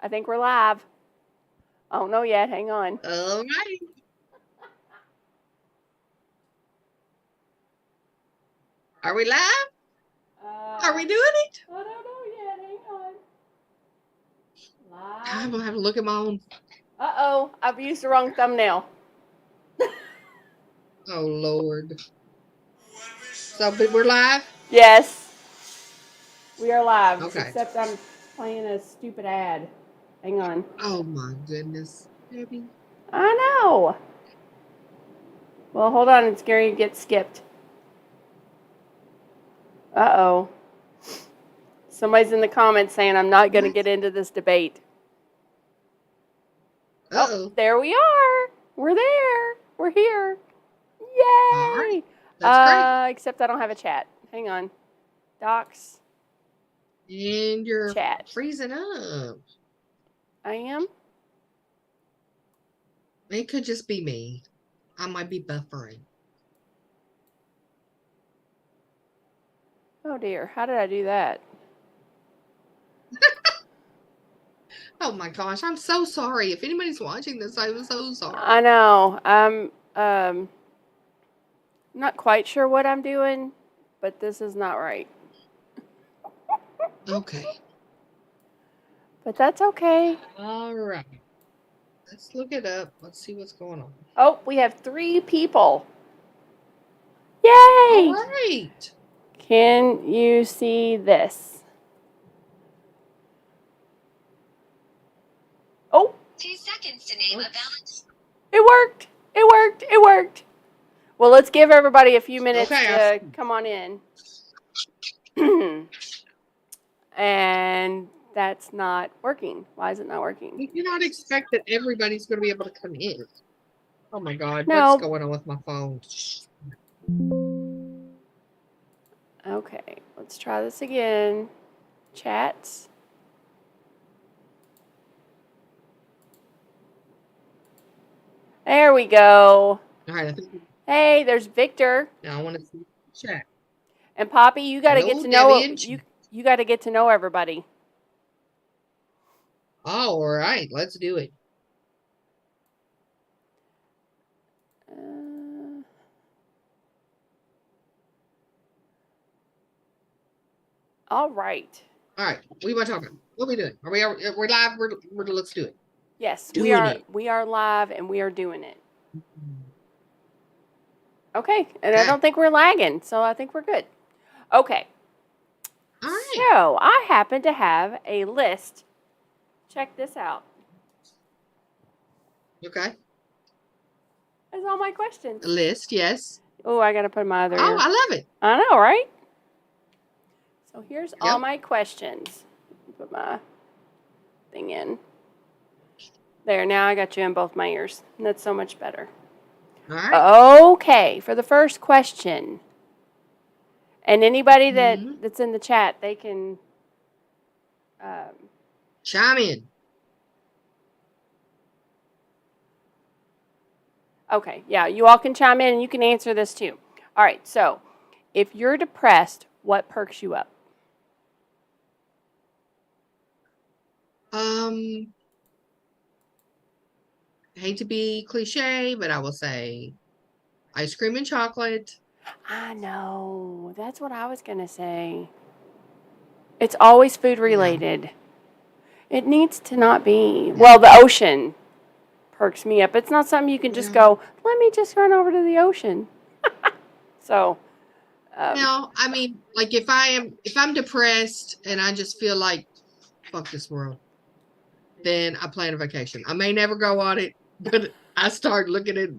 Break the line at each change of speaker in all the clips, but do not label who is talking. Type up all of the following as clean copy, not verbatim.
I think we're live. I don't know yet. Hang on.
All right. Are we live? Are we doing it?
I don't know yet. Hang on.
I'm
Live.
gonna have to look at my own.
Uh-oh. I've used the wrong thumbnail.
Oh Lord. So, but we're live.
Yes. We are live.
Okay.
Except I'm playing a stupid ad. Hang on.
Oh my goodness, Debbie.
I know. Well, hold on. It's going to get skipped. Uh-oh. Somebody's in the comments saying I'm not going to get into this debate.
Uh-oh.
Oh, there we are. We're there. We're here. Yay!
All right. That's great.
Except I don't have a chat. Hang on. Docs.
And you're
Chat.
freezing up.
I am?
It could just be me. I might be buffering.
Oh dear. How did I do that?
Oh my gosh, I'm so sorry. If anybody's watching this, I'm so sorry.
I know. I'm not quite sure what I'm doing, but this is not right.
Okay.
But that's okay.
All right. Let's look it up. Let's see what's going on.
Oh, we have 3 people. Yay!
All right.
Can you see this? Oh!
2 seconds to name a balance.
It worked! It worked! It worked! Well, let's give everybody a few minutes to come on in. And that's not working. Why is it not working?
We cannot expect that everybody's going to be able to come in. Oh my God,
No.
what's going on with my phone?
Okay, let's try this again. Chats. There we go.
All right, I think.
Hey, there's Victor.
Now I want to see the chat.
And Poppy, you got to get to know you got to get to know everybody.
All right, let's do it.
All right.
All right, what are we talking? What are we doing? We're live? Let's do it.
Yes, we are. We are live and we are doing it. Okay, and I don't think we're lagging, so I think we're good. Okay.
All right.
So I happen to have a list. Check this out.
Okay.
That's all my questions.
A list, yes.
Oh, I got to put my other.
Oh, I love it.
I know, right? So here's all my questions. Put my thing in. There, now I got you in both my ears. That's so much better.
All right.
Okay, for the first question. And anybody that's in the chat, they can
chime in.
Okay, yeah, you all can chime in and you can answer this too. All right, so if you're depressed, what perks you up?
Hate to be cliche, but I will say ice cream and chocolate.
I know. That's what I was going to say. It's always food related. Yeah. It needs to not be. Yeah. Well, the ocean perks me up. It's not something you can just go, let me just run over to the ocean. So.
No, I mean, like if I'm depressed and I just feel like, fuck this world, then I plan a vacation. I may never go on it, but I start looking at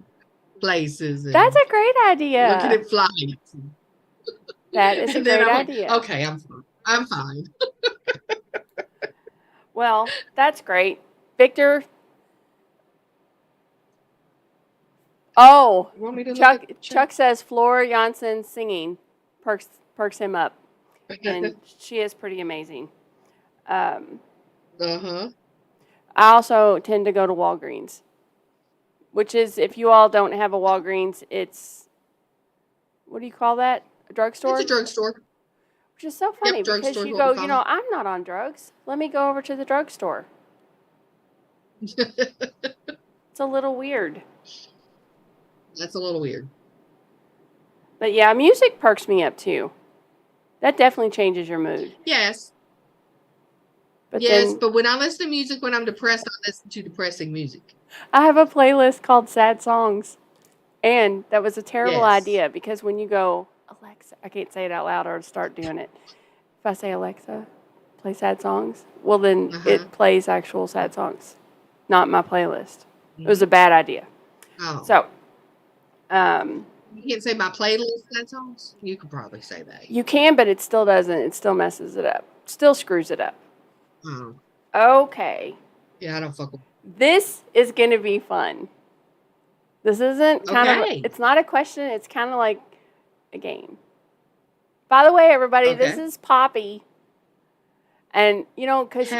places. And
that's a great idea.
Looking at flights.
That is a great idea.
Like, okay, I'm fine.
Well, that's great. Victor. Oh, Chuck says Flora Janssen singing perks him up. And she is pretty amazing. I also tend to go to Walgreens, which is, if you all don't have a Walgreens, it's, what do you call that? A drugstore?
It's a drugstore.
Which is so funny because you go, I'm not on drugs. Let me go over to the drugstore. It's a little weird.
That's a little weird.
But yeah, music perks me up too. That definitely changes your mood.
Yes.
But
Yes,
then
but when I listen to music when I'm depressed, I listen to depressing music.
I have a playlist called Sad Songs. And that was a terrible
Yes.
idea because when you go, Alexa, I can't say it out loud or start doing it. If I say, Alexa, play sad songs, well, then it plays actual sad songs, not my playlist. It was a bad idea.
Oh.
So,
you can't say my playlist sad songs? You could probably say that.
you can, but it still doesn't. It still messes it up. Still screws it up.
Oh.
Okay.
Yeah, I don't fuck with
This is going to be fun. This isn't kind of, it's not a question. It's kind of like a game. By the way, everybody, this is Poppy. And, you know, because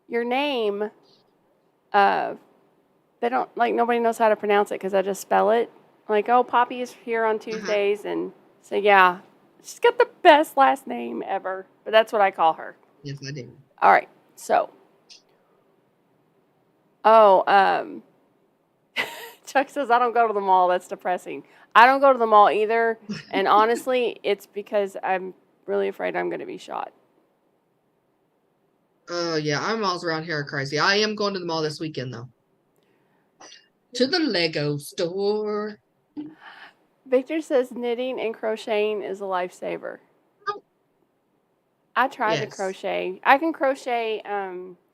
your name, they don't, like, nobody knows how to pronounce it because I just spell it. Like, oh, Poppy is here on Tuesdays. And so, yeah, she's got the best last name ever. But that's what I call her.
Yes, I do.
All right. So, Chuck says, I don't go to the mall. That's depressing. I don't go to the mall either. And honestly, it's because I'm really afraid I'm going to be shot.
Oh, yeah. Our malls around here are crazy. I am going to the mall this weekend, though. To the Lego store.
Victor says knitting and crocheting is a lifesaver.
Oh.
I tried to crochet. I can crochet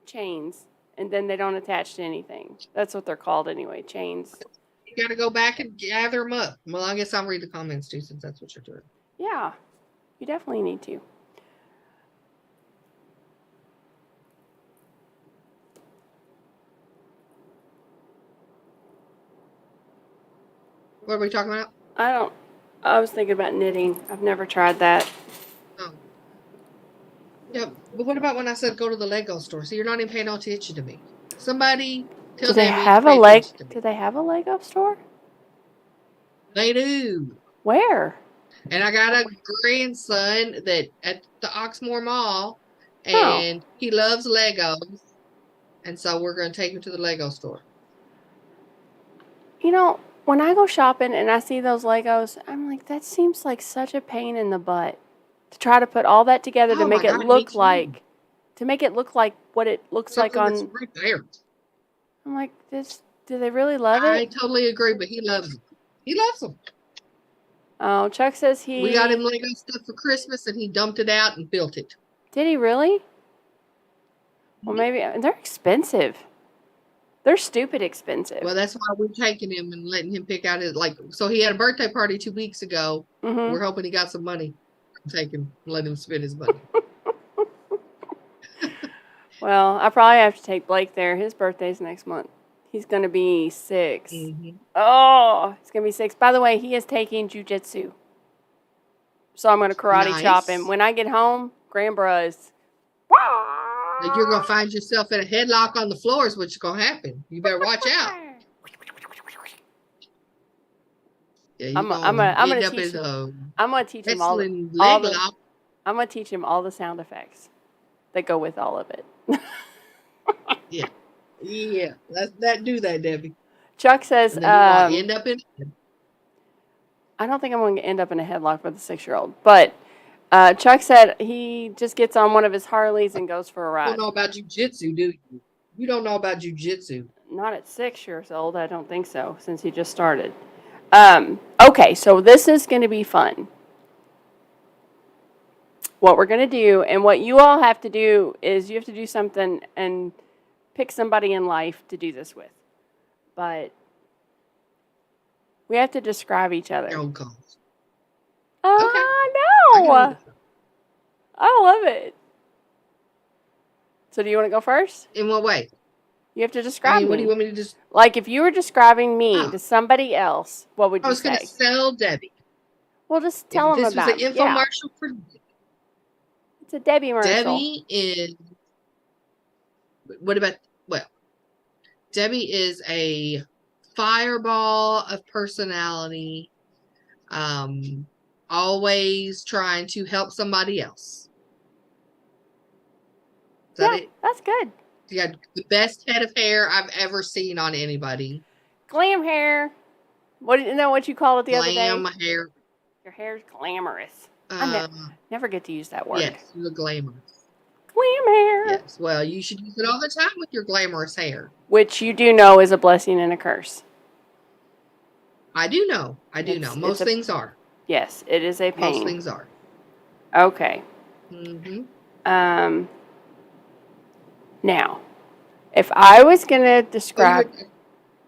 chains, and then they don't attach to anything. That's what they're called anyway, chains.
You got to go back and gather them up. Well, I guess I'll read the comments too, since that's what you're doing.
Yeah, you definitely need to.
What are we talking about?
I was thinking about knitting. I've never tried that.
Oh. Yeah, but what about when I said go to the Lego store? So you're not even paying no attention to me. Somebody tell
Do they
Debbie
have
to
a
pay
leg?
attention to me.
Do they have a Lego store?
They do.
Where?
And I got a grandson that at the Oxmoor Mall, and he loves Legos, and so we're going to take him to the Lego store.
You know, when I go shopping and I see those Legos, I'm like, that seems like such a pain in the butt to try to put all that together to make it look like, what it looks like on.
Right there.
I'm like, do they really love it?
I totally agree, but he loves them. He loves them.
Oh, Chuck says
We got him Lego stuff for Christmas, and he dumped it out and built it.
Did he really? Well, maybe they're expensive. They're stupid expensive.
Well, that's why we're taking him and letting him pick out his, so he had a birthday party 2 weeks ago.
Mm-hmm.
We're hoping he got some money. Take him, let him spend his money.
Well, I probably have to take Blake there. His birthday's next month. He's going to be 6.
Mm-hmm.
Oh, he's going to be 6. By the way, he is taking jiu-jitsu. So I'm going to karate chop him. When I get home, Grandbra is...
Like you're going to find yourself in a headlock on the floor is what's going to happen. You better watch out. Yeah, I'm going to
teach him all the I'm going to teach him all the sound effects that go with all of it.
Yeah. Do that, Debbie.
Chuck says
end up in
I don't think I'm going to end up in a headlock with a 6-year-old, but Chuck said he just gets on one of his Harleys and goes for a ride.
You don't know about jiu-jitsu, do you? You don't know about jiu-jitsu.
Not at 6 years old, I don't think so, since he just started. Okay, so this is going to be fun. What we're going to do, and what you all have to do, is you have to do something and pick somebody in life to do this with. But we have to describe each other.
Your own cause.
No! I love it. So do you want to go first?
In what way?
You have to describe me.
What do you want me to just...
Like, if you were describing me to somebody else, what would you say?
I was going to sell Debbie.
Well, just tell them about it.
This was an infomercial for...
It's a Debbie commercial.
Debbie is... What about... Well, Debbie is a fireball of personality. Always trying to help somebody else. Is that it?
That's good.
You got the best head of hair I've ever seen on anybody.
Glam hair. What isn't that what you called it the other
Glam
day?
hair.
Your hair's glamorous.
Uh,
Never get to use that word.
yes, you look glamorous.
Glam hair.
Yes. Well, you should use it all the time with your glamorous hair.
Which you do know is a blessing and a curse.
I do know. I do
It's-
know. Most
it's a-
things are.
Yes, it is a
Most
pain.
things are.
Okay.
Mm-hmm.
Now, if I was gonna describe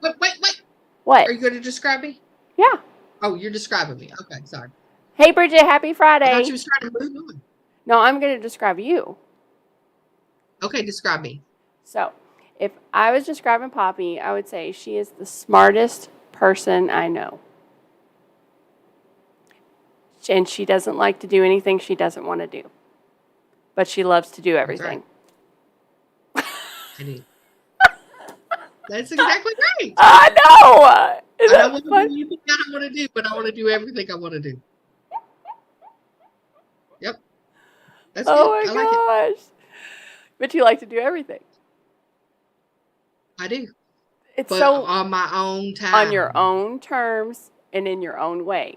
Wait.
what?
Are you going to describe me?
Yeah.
Oh, you're describing me. Okay, sorry.
Hey, Bridget, happy
I
Friday.
thought you was trying to move on.
No, I'm gonna describe you.
Okay, describe me.
So, if I was describing Poppy, I would say she is the smartest person I know. And she doesn't like to do anything she doesn't want to do. But she loves to do everything.
I do. That's exactly right.
I know!
I
Is
don't
that
want to
fun?
do anything I don't want to do, but I want to do everything I want to do. Yep. That's
Oh
good.
my
I like it.
gosh. But you like to do everything.
I do.
It's
But
so
on my own time.
on your own terms and in your own way.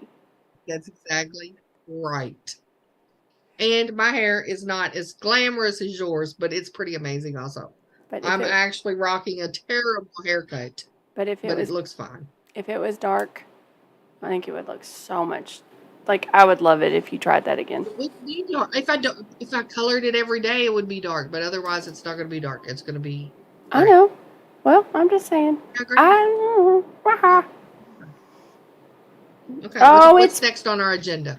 That's exactly right. And my hair is not as glamorous as yours, but it's pretty amazing also.
But
I'm actually rocking a terrible haircut,
but if
but it looks fine.
if it was dark, I think it would look so much like I would love it if you tried that again.
It would be dark. If I colored it every day, it would be dark. But otherwise, it's not going to be dark. It's going to be.
I
gray.
know. Well, I'm just saying.
Yeah, great.
I know. Waha.
Okay.
Oh,
what's
it's-
next on our agenda?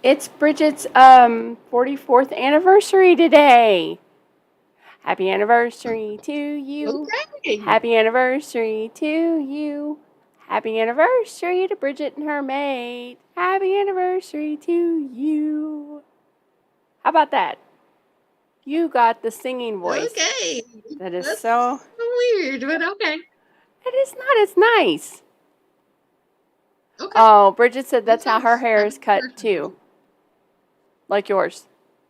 It's Bridget's 44th anniversary today. Happy anniversary to you.
Okay.
Happy anniversary to you. Happy anniversary to Bridget and her mate. Happy anniversary to you. How about that? You got the singing voice.
Okay.
That is
That's
so.
weird, but okay.
It is not. It's nice.
Okay.
Oh, Bridget said that's how her
nice.
hair
I
is cut
heard that.
too. Like yours.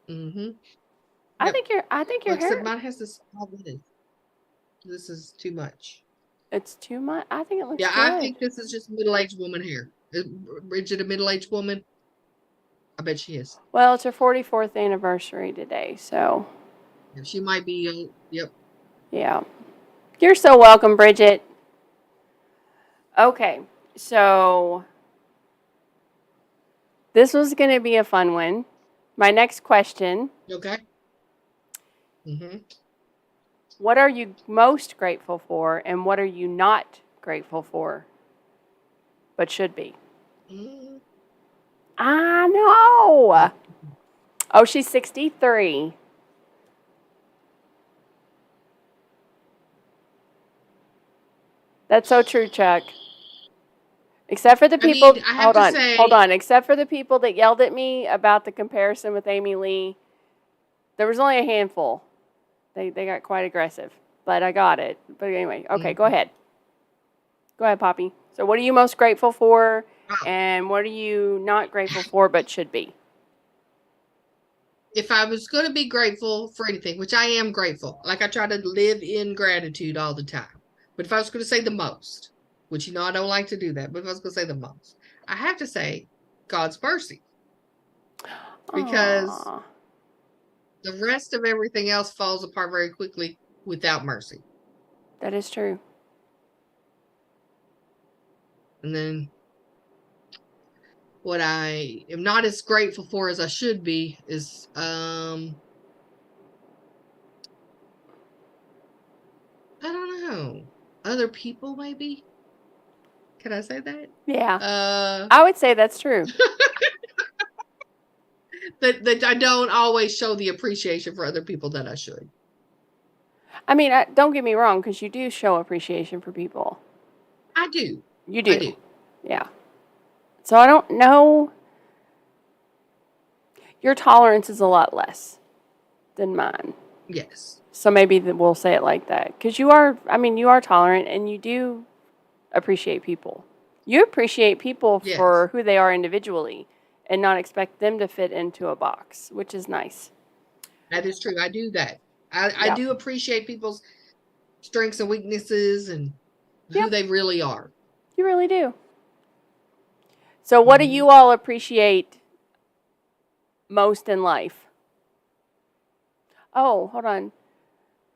Mm-hmm.
I
Yep.
think your
Except
hair.
mine has this small bit. This is too much.
It's too much. I think it looks
Yeah,
good.
I think this is just middle-aged woman hair. Is Bridget a middle-aged woman? I bet she is.
Well, it's her 44th anniversary today, so
Yeah, she might be. Yep.
yeah. You're so welcome, Bridget. Okay, so this was going to be a fun one. My next question,
Okay. Mm-hmm.
what are you most grateful for and what are you not grateful for but should be?
Mm,
I know. Oh, she's 63. That's so true, Chuck. Except for the
mean,
people.
I have to say-
Hold on. Except for the people that yelled at me about the comparison with Amy Lee, there was only a handful. They got quite aggressive, but I got it. But anyway, okay, go ahead. Go ahead, Poppy. So, what are you most grateful for,
Wow.
and what are you not grateful for but should be?
If I was going to be grateful for anything, which I am grateful, like I try to live in gratitude all the time. But if I was going to say the most, which you know I don't like to do that, but if I was going to say the most, I have to say God's mercy. Because-
Aw.
The rest of everything else falls apart very quickly without mercy.
That is true.
And then what I am not as grateful for as I should be is I don't know. Other people maybe? Can I say that?
Yeah. I would say that's true.
That I don't always show the appreciation for other people that I should.
I mean, don't get me wrong, because you do show appreciation for people.
I do.
You do.
I do.
Yeah. So I don't know. Your tolerance is a lot less than mine.
Yes.
So maybe we'll say it like that. Because you are tolerant and you do appreciate people. You appreciate people
Yes.
for who they are individually and not expect them to fit into a box, which is nice.
That is true. I do that. I
Yep.
do appreciate people's strengths and weaknesses and who
Yep.
they really are.
You really do. So, what do
Mhm.
you all appreciate most in life? Oh, hold on.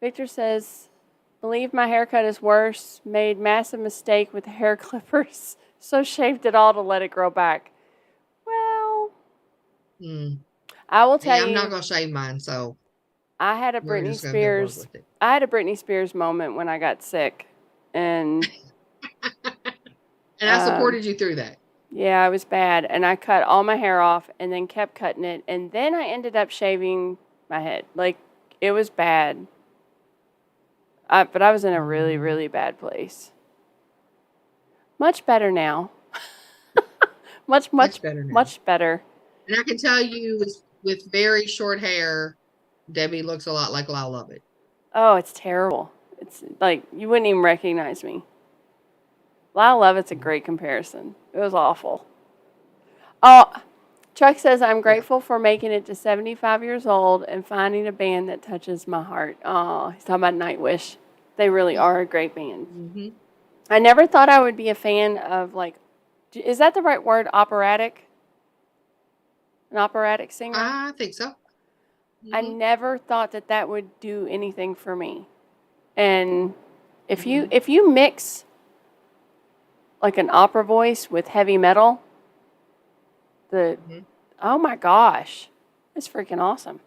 Victor says, believe my haircut is worse. Made massive mistake with the hair clippers. So shaved it all to let it grow back. Well,
Mm.
I will tell
Yeah, I'm not
you,
gonna shave mine, so
I had a
we're
Britney
just gonna go work
Spears.
with it.
I had a Britney Spears moment when I got sick, and
And I
um,
supported you through that.
yeah, it was bad. And I cut all my hair off, and then kept cutting it, and then I ended up shaving my head. Like it was bad. But I was in a really,
Mhm.
really bad place. Much better now. much, much,
Much better now.
much better.
And I can tell you with very short hair, Debbie looks a lot like Lyle Lovett.
Oh, it's terrible. It's like you wouldn't even recognize me. Lyle Lovett's a great comparison. It was awful. Oh, Chuck says, I'm grateful for making it to 75 years old and finding a band that touches my heart. Oh, he's talking about Nightwish. They really are a great band.
Mm-hmm.
I never thought I would be a fan of, like, is that the right word, operatic? An operatic singer?
I think so.
I
Mm-hmm.
never thought that that would do anything for me. And if
Mhm.
you mix like an opera voice with heavy metal,
Mhm.
oh my gosh, it's freaking awesome.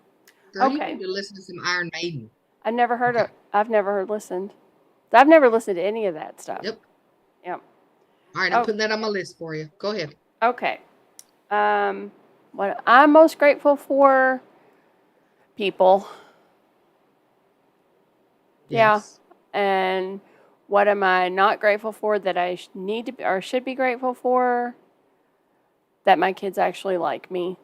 Girl, you
Okay.
need to listen to some Iron Maiden.
I've never heard
Okay.
I've never listened. I've never listened to any of that stuff.
Yep.
Yep.
All right, I'm
Oh,
putting that on my list for you. Go ahead.
okay. What I'm most grateful for, people. Yeah.
Yes.
And what am I not grateful for that I need to be, or should be grateful for? That my kids actually like me.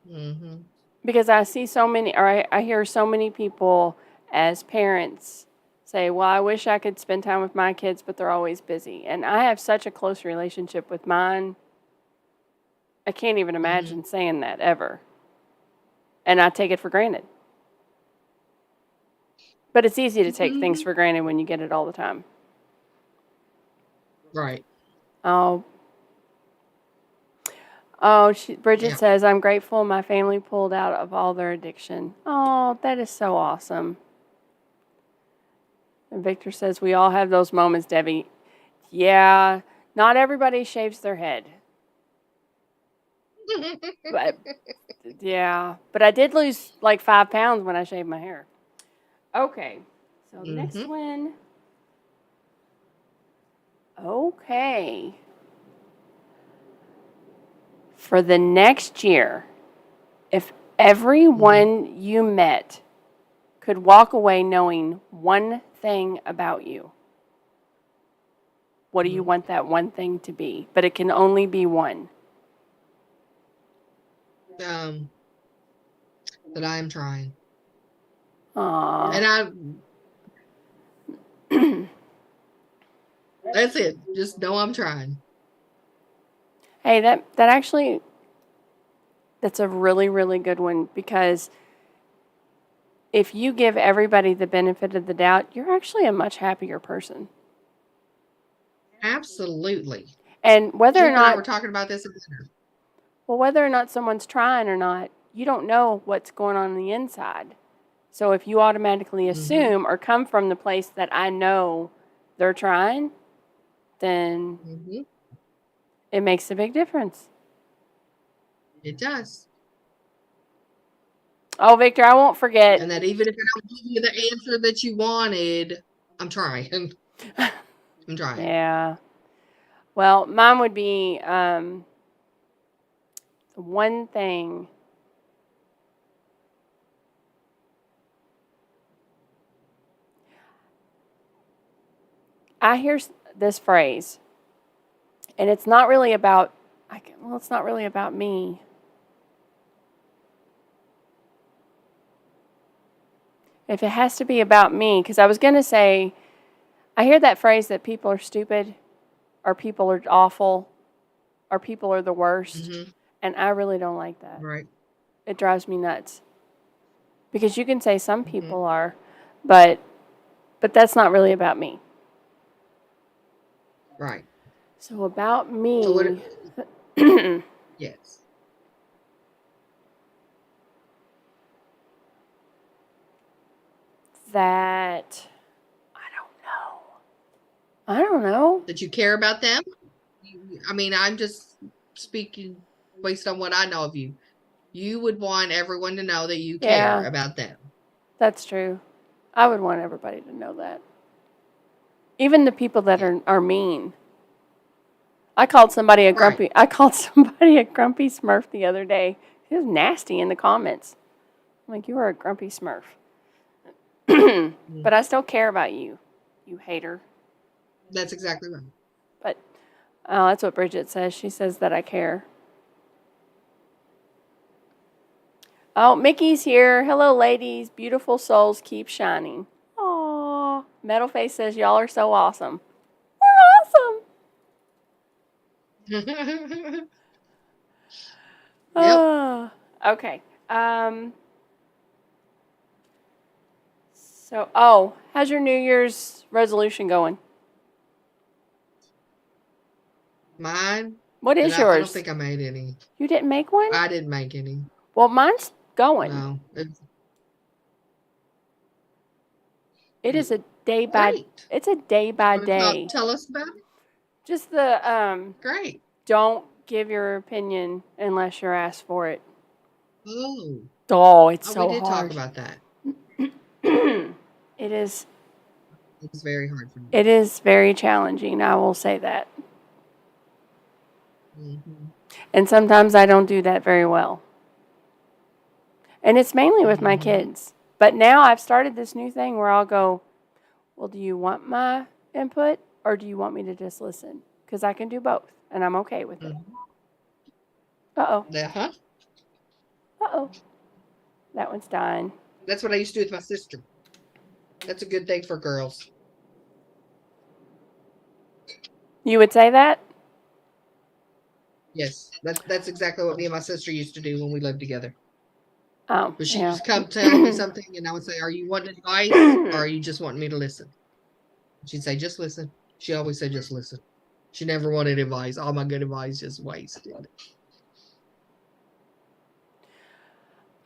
Mm-hmm.
Because I see so many, or I hear so many people as parents say, well, I wish I could spend time with my kids, but they're always busy. And I have such a close relationship with mine. I can't even imagine saying that ever. And I take it for granted. But it's easy to take things for granted when you get it all the time.
Right.
Oh, Bridget
Yeah.
says, I'm grateful my family pulled out of all their addiction. Oh, that is so awesome. And Victor says, we all have those moments, Debbie. Yeah, not everybody shaves their head. But yeah, but I did lose like 5 pounds when I shaved my hair. Okay, so the next one. Okay. For the next year, if everyone you met could walk away knowing one thing about you, what do you want that one thing to be? But it can only be one.
That I am trying.
Aww.
And that's it. Just know I'm trying.
Hey, that actually, that's a really, really good one, because if you give everybody the benefit of the doubt, you're actually a much happier person.
Absolutely.
And whether
Jim
or
and I were
not,
talking about this at dinner.
well, whether or not someone's trying or not, you don't know what's going on the inside. So if you automatically assume or come from the place that I know they're trying, then it makes a big difference.
It does.
Oh, Victor, I won't forget.
And that even if I don't give you the answer that you wanted, I'm trying. I'm trying.
Yeah. Well, mine would be one thing. I hear this phrase, and it's not really about, it's not really about me. If it has to be about me, because I was going to say, I hear that phrase that people are stupid, or people are awful, or people are the worst, and I really don't like that.
Right.
It drives me nuts. Because you can say some people are, but that's not really about me.
Right.
So about me.
So what? Yes.
That I don't know.
That you care about them? I mean, I'm just speaking based on what I know of you. You would want everyone to know that you care
Yeah.
about them.
That's true. I would want everybody to know that. Even the people that are mean. I called somebody a grumpy.
Right.
I called somebody a grumpy Smurf the other day. He was nasty in the comments. I'm like, you are a grumpy Smurf. But I still care about you, you hater.
That's exactly right.
But that's what Bridget says. She says that I care. Oh, Mickey's here. Hello, ladies. Beautiful souls keep shining. Aww. Metalface says, y'all are so awesome. We're awesome.
Yep.
Okay. So, how's your New Year's resolution going?
Mine?
What is
I don't
yours?
think I made any.
You didn't make one?
I didn't make any.
Well, mine's going.
No.
It is a day by.
Great.
It's a day by
Wanna
day.
Tell us about it.
Just the
Great.
don't give your opinion unless you're asked for it.
Oh,
It's so
we did
hard.
talk about that.
It is.
It's very hard for me.
It is very challenging. I will say that.
Mm-hmm.
And sometimes I don't do that very well. And it's mainly with my kids. But now I've started this new thing where I'll go, well, do you want my input or do you want me to just listen? Because I can do both and I'm okay with it. Uh-oh.
Uh-huh.
Uh-oh. That one's dying.
That's what I used to do with my sister. That's a good thing for girls.
You would say that?
Yes. That's exactly what me and my sister used to do when we lived together.
Oh,
But she
yeah.
would come tell me something, and I would say, are you wanting advice, or are you just wanting me to listen? She'd say, just listen. She always said, just listen. She never wanted advice. All my good advice just wasted.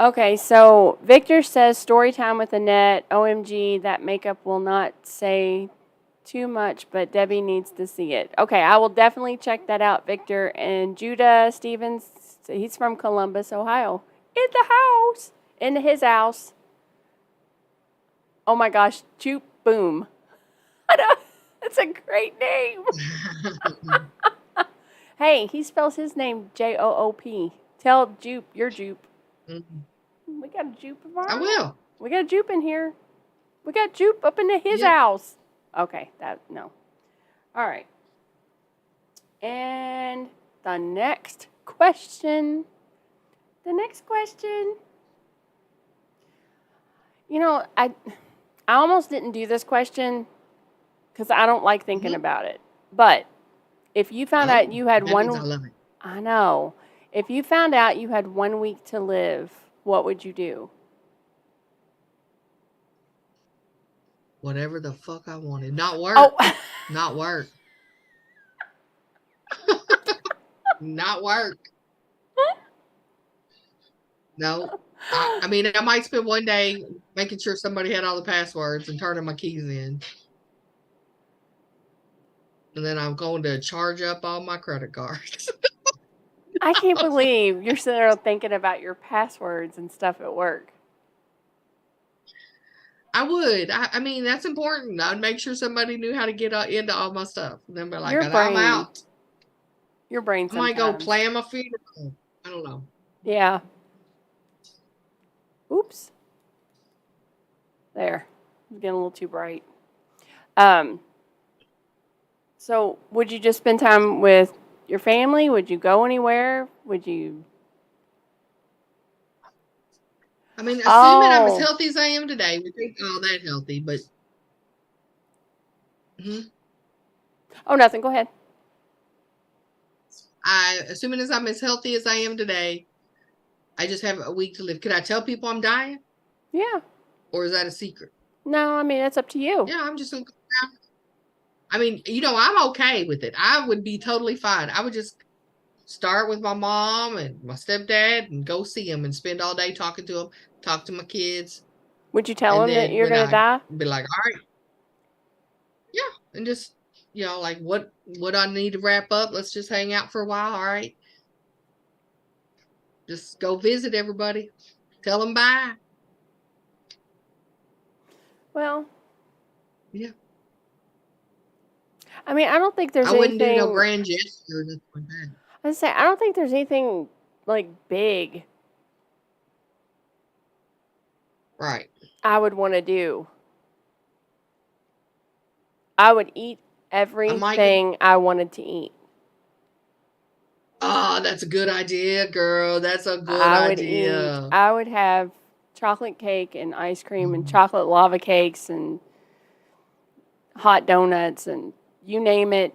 Okay, so Victor says story time with Annette. OMG, that makeup will not say too much, but Debbie needs to see it. Okay, I will definitely check that out, Victor. And Judah Stevens, he's from Columbus, Ohio. In the house. In his house. Oh my gosh, Jupe Boom. That's a great name. Hey, he spells his name Joop. Tell Jupe, you're Jupe. We got a Jupe of ours.
I will.
We got a Jupe in here. We got Jupe up into his house. Okay, no. All right. And the next question. You know, I almost didn't do this question because I don't like thinking about it. But if you found out you had
that means I love it.
I know. If you found out you had 1 week to live, what would you do?
Whatever the fuck I wanted. Not work.
Oh.
Not work. Not work. No. I mean, I might spend one day making sure somebody had all the passwords and turning my keys in. And then I'm going to charge up all my credit cards.
I can't believe you're sitting there thinking about your passwords and stuff at work.
I would. I mean, that's important. I'd make sure somebody knew how to get into all my stuff. And then be like, I'm out.
Your brain
I might go plan my funeral. I don't know.
Yeah. Oops. There. It's getting a little too bright. So would you just spend time with your family? Would you go anywhere? Would you?
I mean, assuming I'm as healthy as I am today, we think that healthy, but.
Oh, nothing. Go ahead.
Assuming as I'm as healthy as I am today, I just have a week to live. Could I tell people I'm dying?
Yeah.
Or is that a secret?
No, I mean, it's up to you.
Yeah, I'm just gonna go down. I mean, I'm okay with it. I would be totally fine. I would just start with my mom and my stepdad and go see them and spend all day talking to them, talk to my kids,
Would you tell
and
him that
then
you're
when
going to
I
die?
be like, all right, yeah, and just like what I need to wrap up. Let's just hang out for a while. All right, just go visit everybody. Tell them bye.
Well,
Yeah,
I mean, I don't think there's
I wouldn't do no
anything.
grand gesture or nothing like that.
I say I don't think there's anything like big
Right.
I would want to do. I would eat
I might get.
everything I wanted to eat.
Oh, that's a good idea, girl. That's a good
I would eat.
idea.
I would have chocolate cake and ice cream and
Mhm.
chocolate lava cakes and hot donuts and you name it.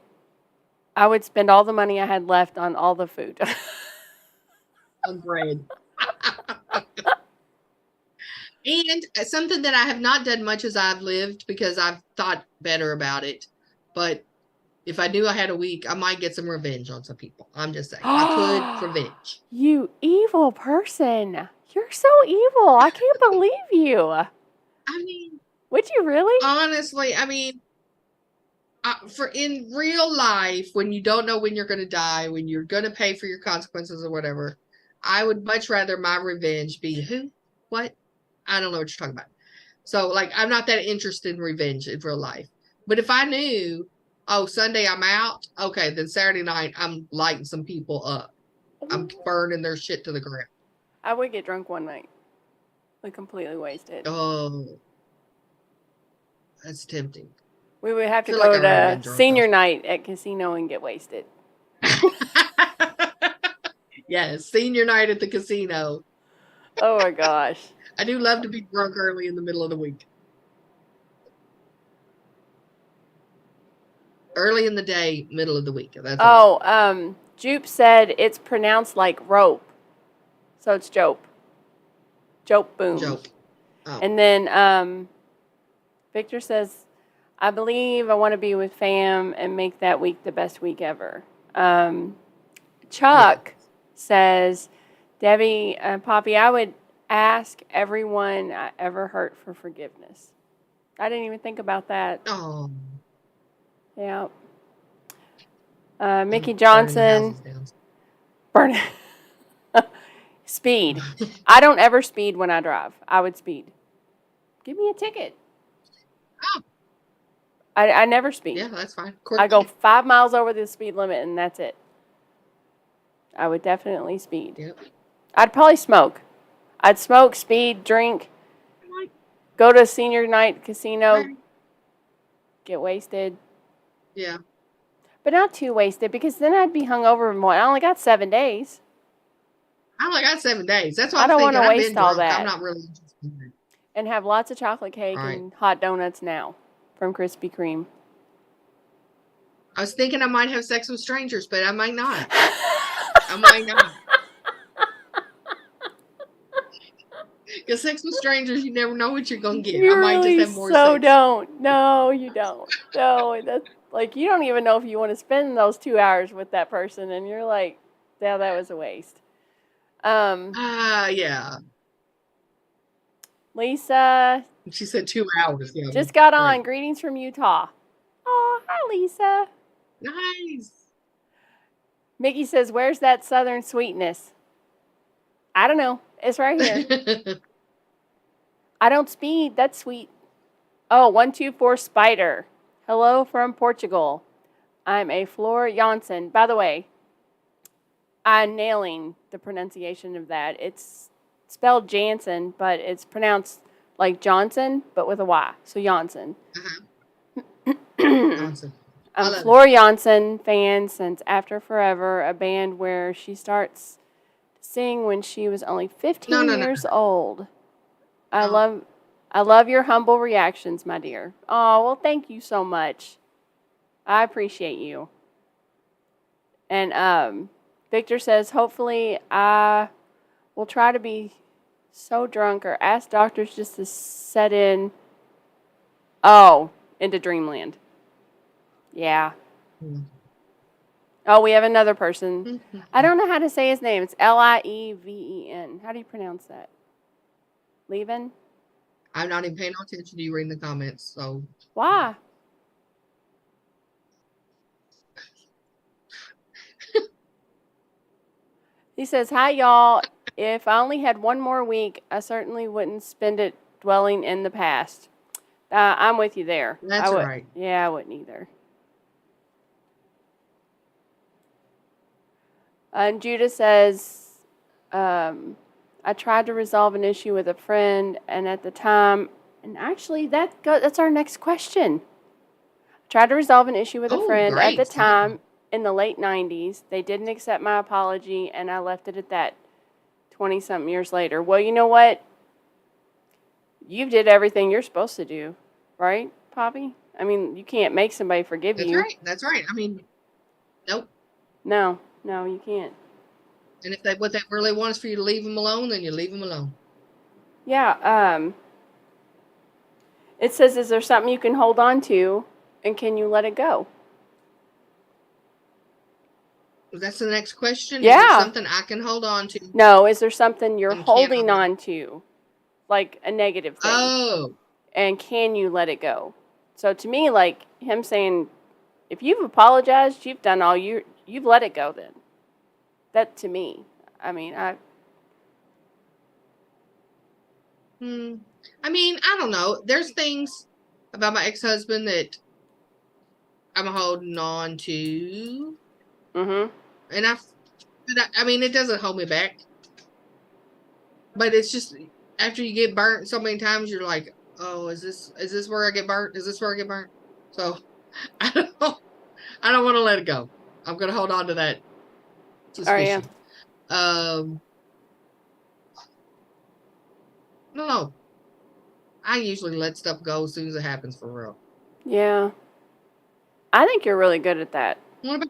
I would spend all the money I had left on all the food.
On bread. And something that I have not done much as I've lived because I've thought better about it. But if I knew I had a week, I might get some revenge on some people. I'm just saying. I could revenge.
You evil person. You're so evil. I can't believe you.
I mean,
Would you really?
honestly, I mean, for in real life, when you don't know when you're going to die, when you're going to pay for your consequences or whatever, I would much rather my revenge be who? What? I don't know what you're talking about. So, like, I'm not that interested in revenge in real life. But if I knew, oh, Sunday I'm out, okay, then Saturday night I'm lighting some people up. I'm burning their shit to the ground.
I would get drunk one night. Like completely wasted.
Oh, that's tempting.
We would have to
Feel
go
like I already been
to
drunk,
senior
though.
night at casino and get wasted.
Yes, senior night at the casino.
Oh my gosh.
I do love to be drunk early in the middle of the week. Early in the day, middle of the week. That's
Oh, Jupe said it's pronounced like rope. So it's Jope. Jope boom.
Joke. Oh.
And then Victor says, I believe I want to be with fam and make that week the best week ever. Chuck says, Debbie and Poppy, I would ask everyone I ever hurt for forgiveness. I didn't even think about that.
Oh.
Yeah. Mickey
I'm burning the
Johnson,
houses down.
burn speed. I don't ever speed when I drive. I would speed. Give me a ticket.
Oh.
I never speed.
Yeah, that's fine.
I go 5 miles over the speed limit and that's it. I would definitely speed.
Yep.
I'd probably smoke. I'd smoke, speed, drink, go to a senior night casino,
Right.
get wasted.
Yeah.
But not too wasted because then I'd be hungover more. I only got 7 days.
I only got 7 days. That's why
I
I'm
don't
thinking
wanna
I've
waste
been
all
drunk.
that.
I'm not really interested in it.
And have lots of chocolate cake
Right.
and hot donuts now from Krispy Kreme.
I was thinking I might have sex with strangers, but I might not. I might not. Because sex with strangers, you never know what you're going to get.
You
I might
really
just have more
so
sex.
don't. No, you don't. No, that's like you don't even know if you want to spend those 2 hours with that person, and you're like, yeah, that was a waste.
Yeah.
Lisa
She said 2 hours. Yeah.
just got on.
Right.
Greetings from Utah. Oh, hi, Lisa.
Nice.
Mickey says, where's that southern sweetness? I don't know. It's right here. I don't speed. That's sweet. Oh, 124 Spider. Hello from Portugal. I'm a Flor Janssen. By the way, I'm nailing the pronunciation of that. It's spelled Jansen, but it's pronounced like Johnson, but with a Y. So Janssen.
Awesome. I
I'm
love
Flor Janssen fan since After Forever, a band where she starts to sing when she was only 15
No.
years old. I
Oh.
love your humble reactions, my dear. Oh, well, thank you so much. I appreciate you. And Victor says, hopefully I will try to be so drunk or ask doctors just to set in. Oh, into dreamland. Yeah.
Mm.
Oh, we have another person.
Mhm.
I don't know how to say his name. It's Lieven. How do you pronounce that? Lieven?
I'm not even paying no attention to you reading the comments. So
Why? He says, "Hi, y'all. If I only had one more week, I certainly wouldn't spend it dwelling in the past." I'm with you there.
that's right.
Yeah, I wouldn't either. And Judah says, I tried to resolve an issue with a friend, and at the time, and actually, that's our next question. Tried to resolve an issue with a
Oh,
friend at the
great.
time in the late 90s. They didn't accept my apology, and I left it at that 20 something years later. Well, you know what? You did everything you're supposed to do, right, Poppy? I mean, you can't make somebody forgive
That's
you.
right. That's right. I mean, nope.
No, you can't.
And if what they really want is for you to leave them alone, then you leave them alone.
Yeah, it says, is there something you can hold on to, and can you let it go?
That's the next question. Is
Yeah.
there something I can hold on to?
No, is there something you're
And can
holding
I let-
on to, like a negative thing,
Oh,
and can you let it go? So to me, like him saying, if you've apologized, you've done all you've let it go. Then that to me, I mean,
I mean, I don't know. There's things about my ex-husband that I'm holding on to,
mm-hmm.
and I mean, it doesn't hold me back. But it's just after you get burnt so many times, you're like, oh, is this where I get burnt? Is this where I get burnt? So I don't want to let it go. I'm gonna hold on to that suspicion. No, I usually let stuff go as soon as it happens for real.
Yeah, I think you're really good at that.
What about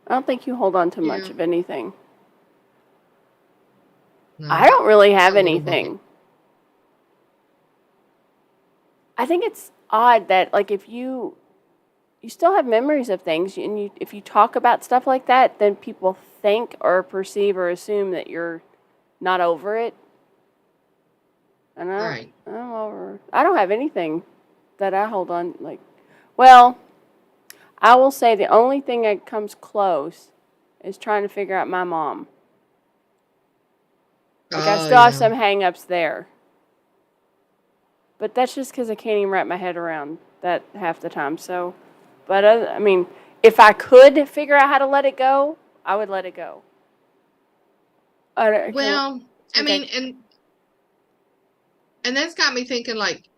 I don't think you hold on to much
Yeah.
of anything.
no,
I don't really have
a little
anything. I think it's odd that like if you still have memories of things, and if you talk about stuff like that, then people think or perceive or assume that you're not over it. And
Right.
I don't have anything that I hold on like. Well, I will say the only thing that comes close is trying to figure out my mom. Like I still have some hang-ups there. But that's just because I can't even wrap my head around that half the time. So, but I mean, if I could figure out how to let it go, I would let it go.
Well, I
Okay.
mean, and that's got me thinking. Like,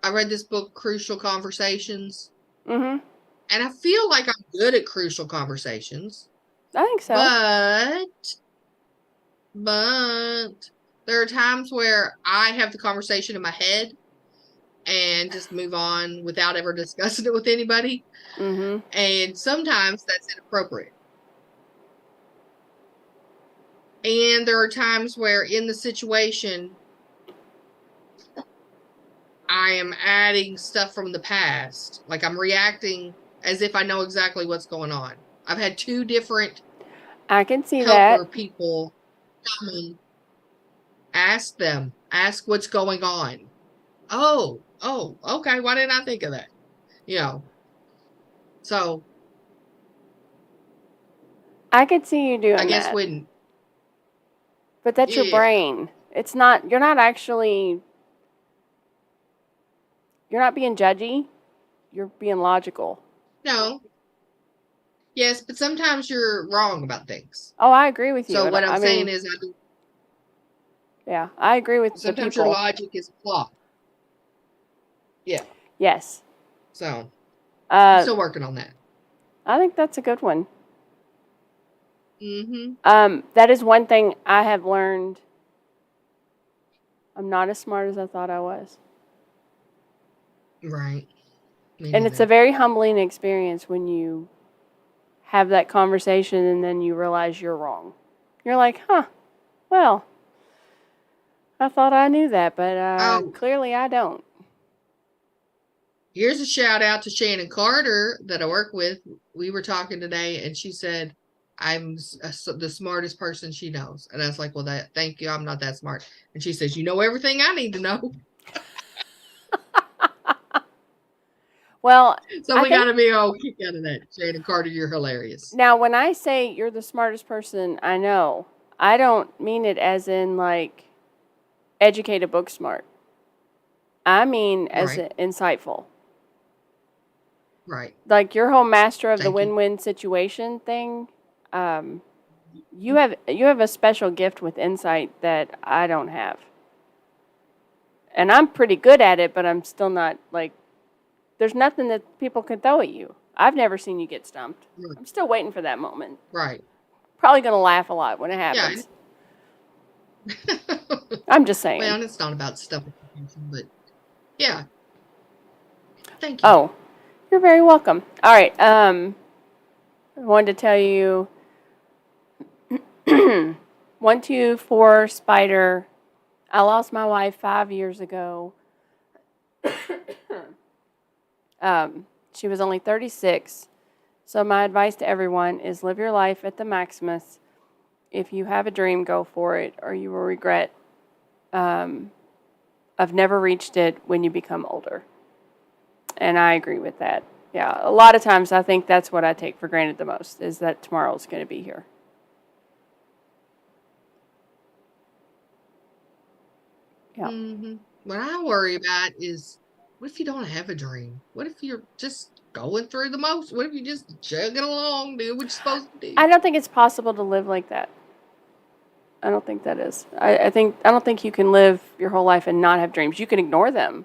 I read this book, Crucial Conversations,
Mm-hmm.
and I feel like I'm good at crucial conversations.
I think so.
But there are times where I have the conversation in my head and just move on without ever discussing it with anybody.
Mm-hmm.
And sometimes that's inappropriate. And there are times where in the situation, I am adding stuff from the past. Like I'm reacting as if I know exactly what's going on. I've had two different
I can see
helper
that.
people come and ask what's going on. Oh, okay. Why didn't I think of that? So
I could see you doing
I guess
that.
when,
But that's your
Yeah.
brain. It's not. You're not actually. You're not being judgy. You're being logical.
no, yes, but sometimes you're wrong about things.
Oh, I agree with you.
So what
I
I'm
mean,
saying is,
yeah, I agree with the
sometimes your
people.
logic is flawed. Yeah.
Yes.
So I'm still working on that.
I think that's a good one.
Mm-hmm.
That is one thing I have learned. I'm not as smart as I thought I was.
Right.
And it's a very humbling experience when you have that conversation and then you realize you're wrong. You're like, huh, well, I thought I knew that, but
Oh.
clearly I don't.
Here's a shout out to Shannon Carter that I work with. We were talking today, and she said, "I'm the smartest person she knows." And I was like, "Well, thank you. I'm not that smart." And she says, "You know everything I need to know."
Well,
So
I
we got
think
to be all kick out of that. Shannon Carter, you're hilarious.
now when I say you're the smartest person I know, I don't mean it as in like educated, book smart. I mean as
Right.
insightful.
Right.
Like your whole master of the
Thank you.
win-win situation thing. You have a special gift with insight that I don't have, and I'm pretty good at it, but I'm still not like. There's nothing that people can throw at you. I've never seen you get stumped.
Right.
I'm still waiting for that moment.
Right.
Probably gonna laugh a lot when it happens. I'm just saying.
Well, it's not about stuff, but yeah. Thank you.
Oh, you're very welcome. All right. I wanted to tell you 124 Spider. I lost my wife 5 years ago. She was only 36. So my advice to everyone is live your life at the maximus. If you have a dream, go for it, or you will regret of never reached it when you become older. And I agree with that. Yeah, a lot of times I think that's what I take for granted the most is that tomorrow's going to be here. Yeah.
Mm-hmm. What I worry about is, what if you don't have a dream? What if you're just going through the most? What if you just chugging along, doing what you're supposed to do?
I don't think it's possible to live like that. I don't think that is. I don't think you can live your whole life and not have dreams. You can ignore them.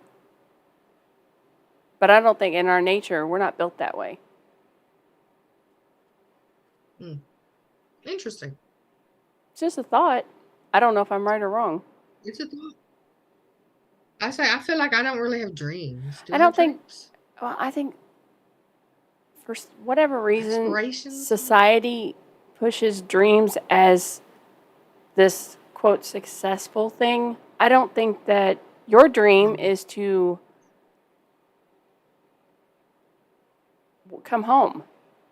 But I don't think in our nature we're not built that way.
Interesting.
It's just a thought. I don't know if I'm right or wrong.
It's a thought. I feel like I don't really have dreams.
I don't think. Well, I think for whatever reason,
Aspirations?
society pushes dreams as this quote successful thing. I don't think that your dream is to come home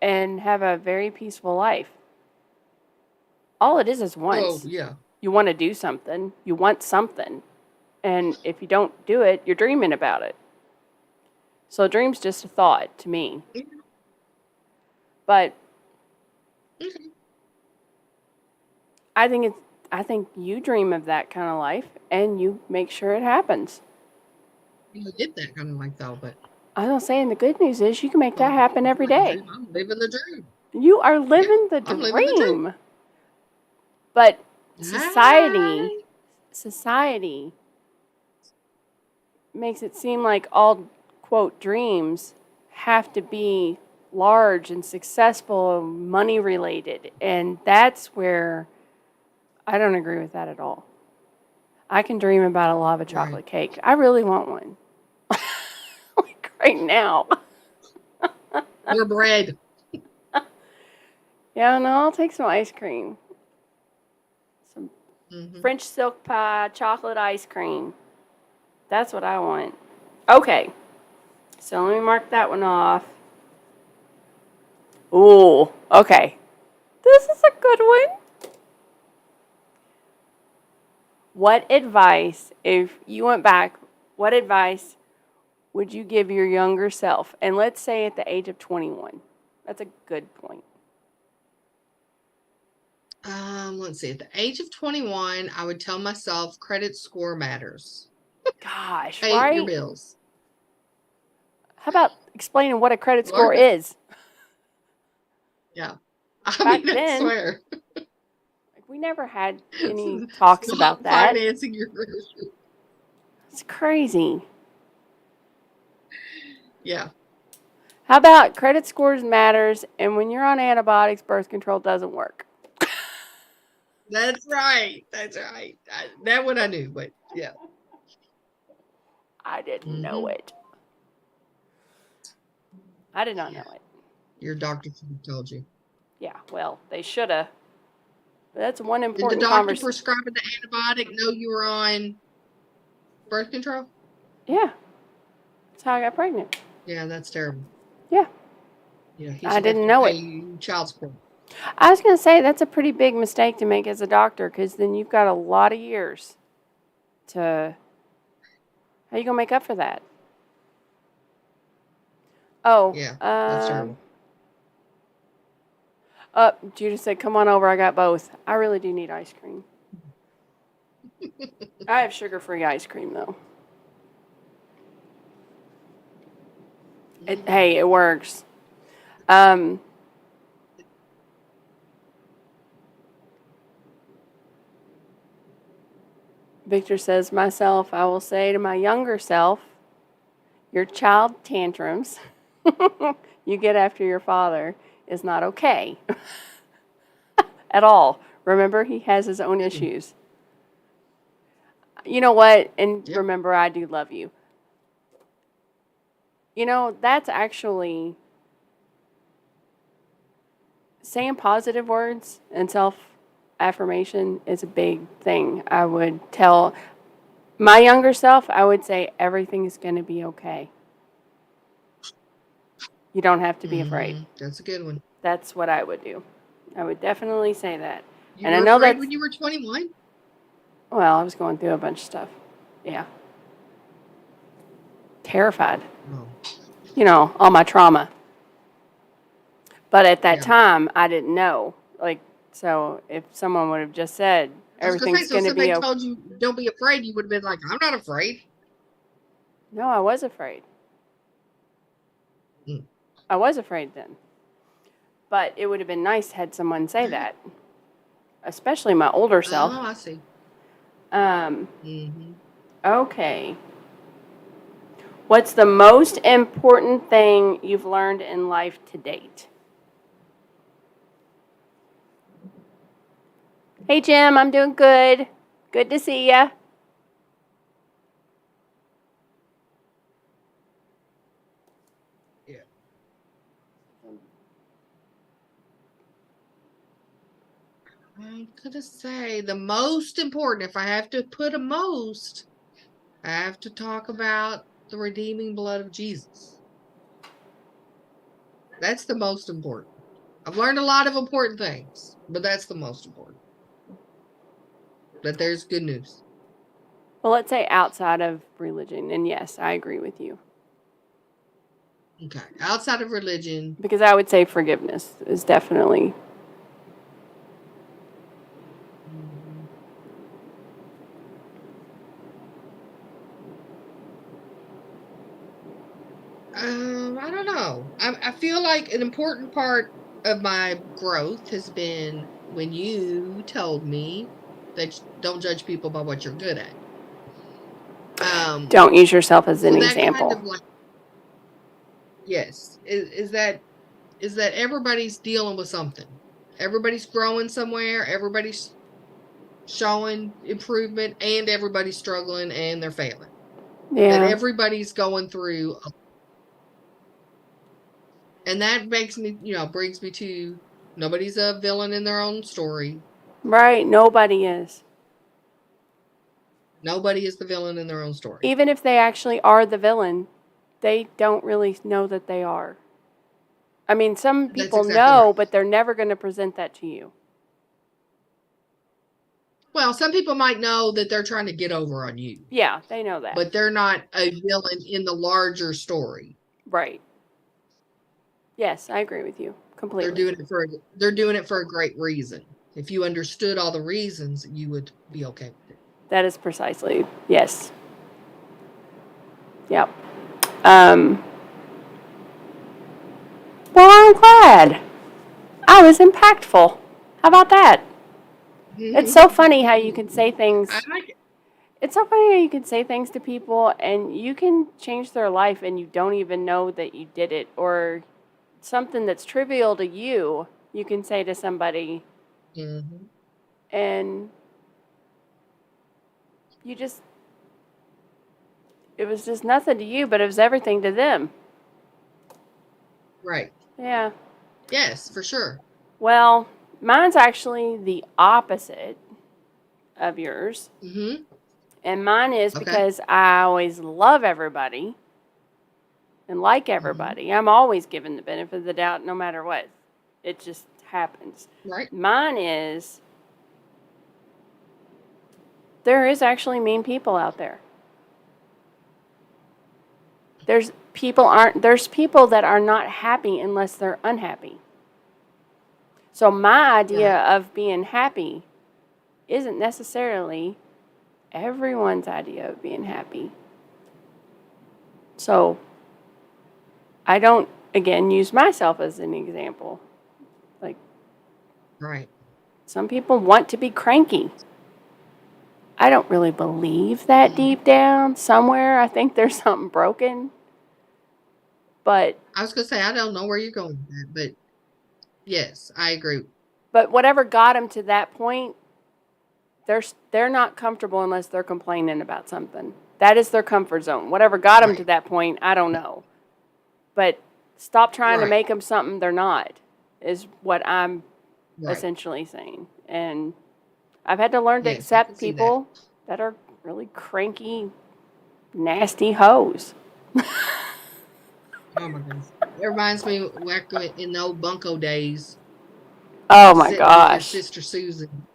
and have a very peaceful life. All it is once.
Oh, yeah.
You want to do something, you want something. And if you don't do it, you're dreaming about it. So a dream's just a thought to me.
Yeah.
But
Okay.
I think you dream of that kind of life and you make sure it happens.
I get that kind of like though, but
I'm not saying the good news is you can make that happen every day.
I'm living the dream.
You are living the
I'm living the dream.
dream. But
Hi.
society makes it seem like all quote dreams have to be large and successful, money related, and that's where I don't agree with that at all. I can dream about a lava chocolate cake. I really want one. Like right now.
Or bread.
Yeah, no, I'll take some ice cream. Some
Mhm.
French silk pie, chocolate ice cream. That's what I want. Okay. So let me mark that one off. Ooh, okay. This is a good one. What advice, if you went back, what advice would you give your younger self? And let's say at the age of 21. That's a good point.
Let's see. At the age of 21, I would tell myself credit score matters.
Gosh,
Pay your
right?
bills.
How about explaining what a credit score
What?
is?
Yeah.
Back
I
then,
swear.
like, we never had any talks
Stop
about that.
financing your groceries.
It's crazy.
Yeah.
How about credit scores matters, and when you're on antibiotics, birth control doesn't work?
That's right. That's right. That one I knew, but yeah.
I didn't know it. I did not know it.
Your doctor should have told you.
Yeah, well, they should have. That's one
Did the
important
doctor
conversation.
prescribing the antibiotic know you were on birth control?
Yeah. That's how I got pregnant.
Yeah, that's terrible.
Yeah.
Yeah, he
I
should
didn't
have to
know
pay
it.
you child support.
I was going to say that's a pretty big mistake to make as a doctor because then you've got a lot of years to. How you going to make up for that? Oh.
Yeah, that's terrible.
Judah said, come on over. I got both. I really do need ice cream. I have sugar-free ice cream, though. Hey, it works. Victor says, myself, I will say to my younger self, your child tantrums you get after your father is not okay at all. Remember, he has his own issues. You know what? And
Yep.
remember, I do love you. You know, that's actually saying positive words and self-affirmation is a big thing. I would tell my younger self, I would say everything is going to be okay. You don't have to be afraid.
That's a good one.
That's what I would do. I would definitely say that.
You
And
were
I know
afraid
that's,
when you were 21?
well, I was going through a bunch of stuff. Yeah. Terrified.
Oh.
You know, all my trauma. But at that
Yeah.
time, I didn't know. Like, so if someone would have just said,
I was gonna say,
everything's
so
going to
somebody
be okay.
told you don't be afraid, you would have been like, I'm not afraid.
No, I was afraid.
Mm.
I was afraid then. But it would have been nice had someone say that. Especially my older self.
Oh, I see.
Okay. What's the most important thing you've learned in life to date? Hey, Jim, I'm doing good. Good to see ya.
Yeah. I'm gonna say the most important, if I have to put a most, I have to talk about the redeeming blood of Jesus. That's the most important. I've learned a lot of important things, but that's the most important. That there's good news.
Well, let's say outside of religion. And yes, I agree with you.
Okay. Outside of religion,
Because I would say forgiveness is definitely.
I don't know. I feel like an important part of my growth has been when you told me that don't judge people by what you're good at.
Don't use yourself as an
So that
example.
kind of like, yes, is that everybody's dealing with something. Everybody's growing somewhere. Everybody's showing improvement, and everybody's struggling and they're failing. That
Yeah.
everybody's going through, and that makes me, brings me to nobody's a villain in their own story.
Right. Nobody is.
Nobody is the villain in their own story.
Even if they actually are the villain, they don't really know that they are. I mean, some
That's
people
exactly
know,
right.
but they're never going to present that to you.
Well, some people might know that they're trying to get over on you,
Yeah, they know that.
but they're not a villain in the larger story.
Right. Yes, I agree with you completely.
They're doing it for a great reason. If you understood all the reasons, you would be okay with it.
That is precisely, yes. Yep. Well, I'm glad. I was impactful. How about that? It's so funny how you can say things.
I like it.
It's so funny how you can say things to people and you can change their life and you don't even know that you did it. Or something that's trivial to you, you can say to somebody and you just, it was just nothing to you, but it was everything to them.
Right.
Yeah.
Yes, for sure.
Well, mine's actually the opposite of yours.
Mm-hmm.
And mine is
Okay.
because I always love everybody and like everybody. I'm always given the benefit of the doubt no matter what. It just happens.
Right.
Mine is there is actually mean people out there. There's people that are not happy unless they're unhappy. So my idea of being happy isn't necessarily everyone's idea of being happy. So I don't, again, use myself as an example. Like,
Right.
some people want to be cranky. I don't really believe that deep down. Somewhere, I think there's something broken. But
I was gonna say I don't know where you're going with that, but yes, I agree.
whatever got them to that point, they're not comfortable unless they're complaining about something. That is their comfort zone. Whatever got them to
Right.
that point, I don't know. But stop trying to
Right.
make them something they're not, is what I'm
Right.
essentially saying. And I've had to learn to
Yes, I
accept
can see that.
people that are really cranky, nasty hoes.
Oh my goodness. It reminds me back in the old bunco days,
Oh my
sitting with your
gosh.
sister Susan,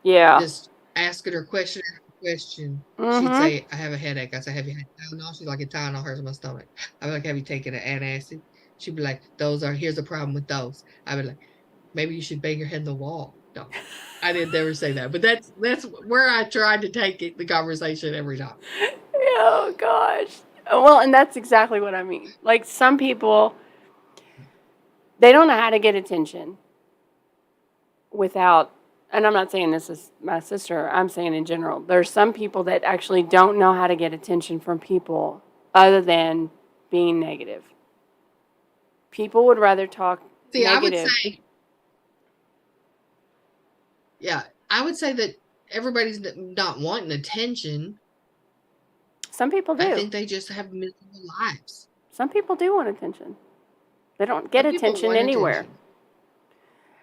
Yeah.
just asking her question after question. She'd
Mm-hmm.
say, I have a headache. I say, have you had Tylenol? She's like, a Tylenol hurts my stomach. I'd be like, have you taken an antacid? She'd be like, here's the problem with those. I'd be like, maybe you should bang your head in the wall. No, I didn't ever say that, but that's where I tried to take it, the conversation every time.
Oh gosh. Well, and that's exactly what I mean. Like, some people, they don't know how to get attention without, and I'm not saying this is my sister, I'm saying in general. There's some people that actually don't know how to get attention from people other than being negative. People would rather talk
See,
negative.
I would say that everybody's not wanting attention.
Some people do.
I think they just have miserable lives.
Some people do want attention. They don't get
Some people
attention
want
anywhere.
attention.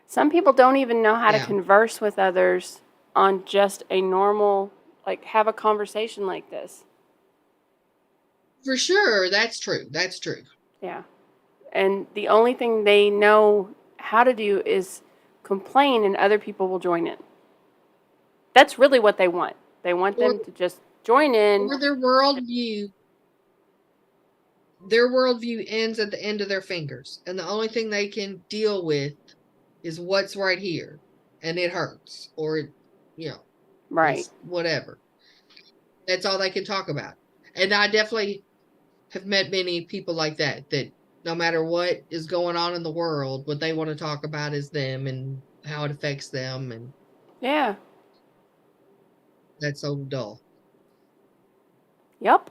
Some people don't even know how to
Yeah.
converse with others on just a normal, like, have a conversation like this.
For sure, that's true. That's true.
Yeah. And the only thing they know how to do is complain, and other people will join in. That's really what they want. They want them to just join in.
Or their worldview ends at the end of their fingers, and the only thing they can deal with is what's right here, and it hurts, or
Right.
it's whatever. That's all they can talk about. And I definitely have met many people like that no matter what is going on in the world, what they want to talk about is them and how it affects them, and
Yeah.
that's so dull.
Yep.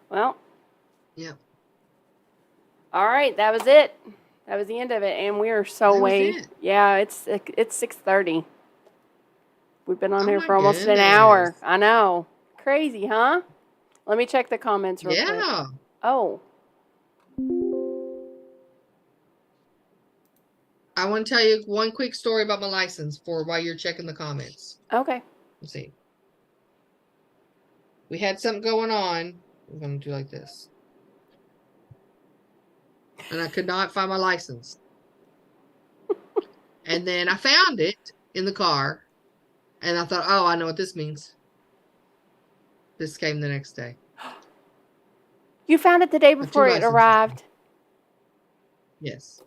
Well.
Yep.
All right, that was it. That was the end of it, and we are so
That was
way.
it.
Yeah, it's 6:30. We've been on
Oh
here
my
for almost an hour.
goodness.
I know. Crazy, huh? Let me check the comments real quick.
Yeah.
Oh.
I want to tell you one quick story about my license while you're checking the comments.
Okay.
Let's see. We had something going on. I'm going to do like this. And I could not find my license. And then I found it in the car. And I thought, oh, I know what this means. This came the next day.
You found it the day before it
licenses.
arrived.
Yes.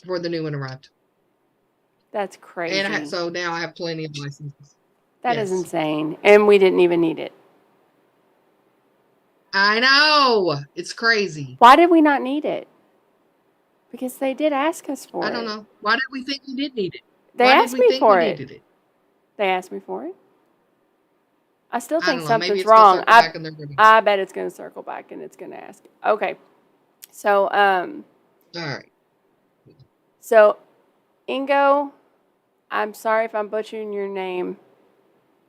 Before the new one arrived.
That's crazy.
And so now I have plenty of licenses.
That is
Yes.
insane. And we didn't even need it.
I know. It's crazy.
Why did we not need it? Because they did ask us for it.
I don't know. Why did we think we did need it?
They
Why
asked
did we
me
think
for
we
it.
needed it?
They asked me for it. I still
I
think
don't know. Maybe
something's
it's gonna
wrong.
circle back and they're gonna-
I bet it's going to circle back and it's going to ask. Okay. So,
All right.
So, Ingo, I'm sorry if I'm butchering your name.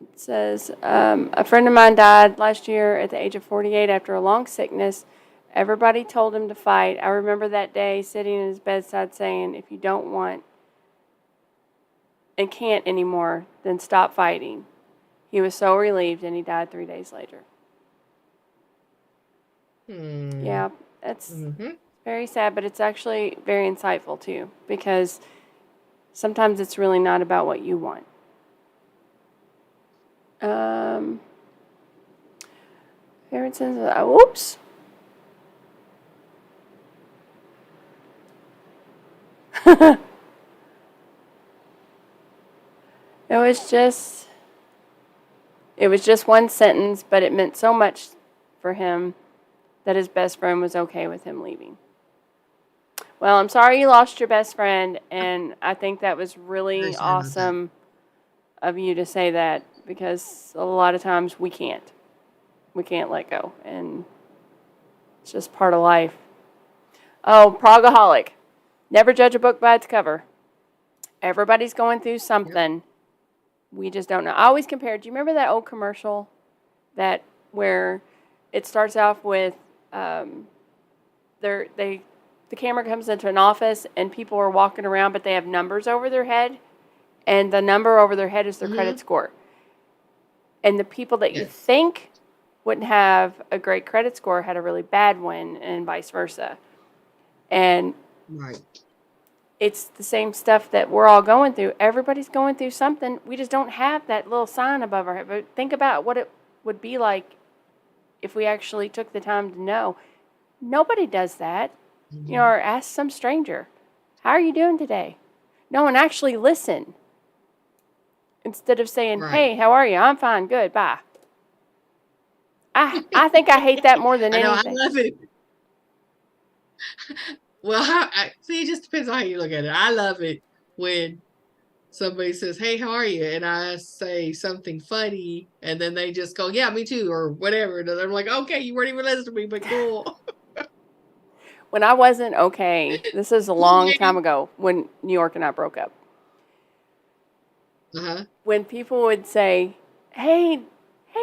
It says, a friend of mine died last year at the age of 48 after a long sickness. Everybody told him to fight. I remember that day sitting at his bedside saying, if you don't want and can't anymore, then stop fighting. He was so relieved, and he died 3 days later. Yeah, that's very sad, but it's actually very insightful too, because sometimes it's really not about what you want. Favorite sense of, whoops. It was just one sentence, but it meant so much for him that his best friend was okay with him leaving. Well, I'm sorry you lost your best friend, and I think that was really awesome of you to say that, because a lot of times we can't. We can't let go, and it's just part of life. Oh, Progaholic. Never judge a book by its cover. Everybody's going through something. Yep. We just don't know. I always compare. Do you remember that old commercial where it starts off with the camera comes into an office and people are walking around, but they have numbers over their head, and the number over their head is their credit score. And the people that you think wouldn't have a great credit score had a really bad one, and vice versa. And it's the same stuff that we're all going through. Everybody's going through something. We just don't have that little sign above our head. But think about what it would be like if we actually took the time to know. Nobody does that. You know, or ask some stranger, how are you doing today? No, and actually listen. Instead of saying, hey, how are you? I'm fine, good, bye. I think I hate that more than anything.
I love it. Well, see, it just depends on how you look at it. I love it when somebody says, hey, how are you? And I say something funny, and then they just go, yeah, me too, or whatever. And I'm like, okay, you weren't even listening to me, but cool.
When I wasn't okay, this is a long time ago, when New York and I broke up. When people would say, hey,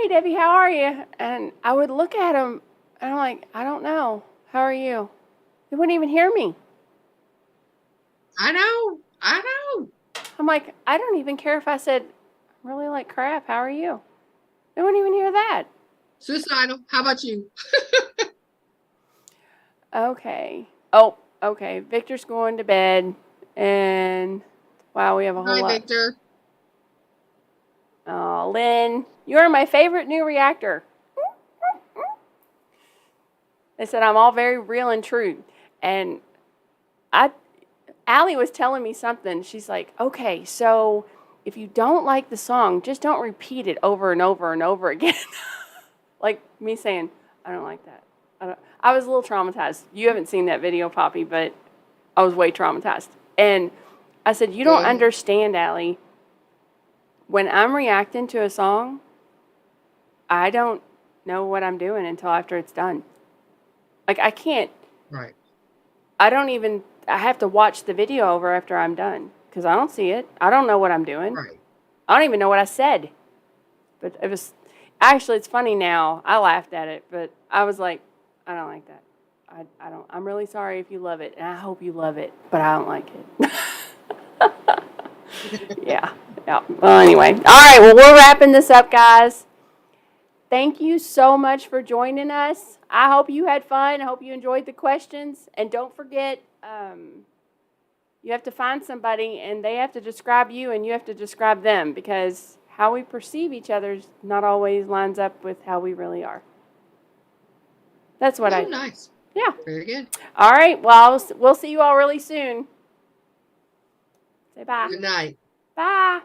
Debbie, how are you? And I would look at them, and I'm like, I don't know. How are you? They wouldn't even hear me.
I know.
I'm like, I don't even care if I said, I'm really like crap. How are you? They wouldn't even hear that.
Suicidal. How about you?
Okay. Oh, okay. Victor's going to bed, and wow, we have a whole lot.
Hi, Victor.
Oh, Lynn, you are my favorite new reactor. They said I'm all very real and true. And Allie was telling me something. She's like, okay, so if you don't like the song, just don't repeat it over and over and over again. Like me saying, I don't like that. I was a little traumatized. You haven't seen that video, Poppy, but I was way traumatized. And I said, you don't understand, Allie. When I'm reacting to a song, I don't know what I'm doing until after it's done. Like, I can't.
Right.
I have to watch the video over after I'm done, because I don't see it. I don't know what I'm doing.
Right.
I don't even know what I said. But it was, actually, it's funny now. I laughed at it, but I was like, I don't like that. I'm really sorry if you love it, and I hope you love it, but I don't like it. Yeah. Well, anyway. All right, well, we're wrapping this up, guys. Thank you so much for joining us. I hope you had fun. I hope you enjoyed the questions. And don't forget, you have to find somebody, and they have to describe you, and you have to describe them, because how we perceive each other not always lines up with how we really are. That's what
nice.
Yeah.
Very good.
All right. Well, we'll see you all really soon. Say bye.
Good night.
Bye.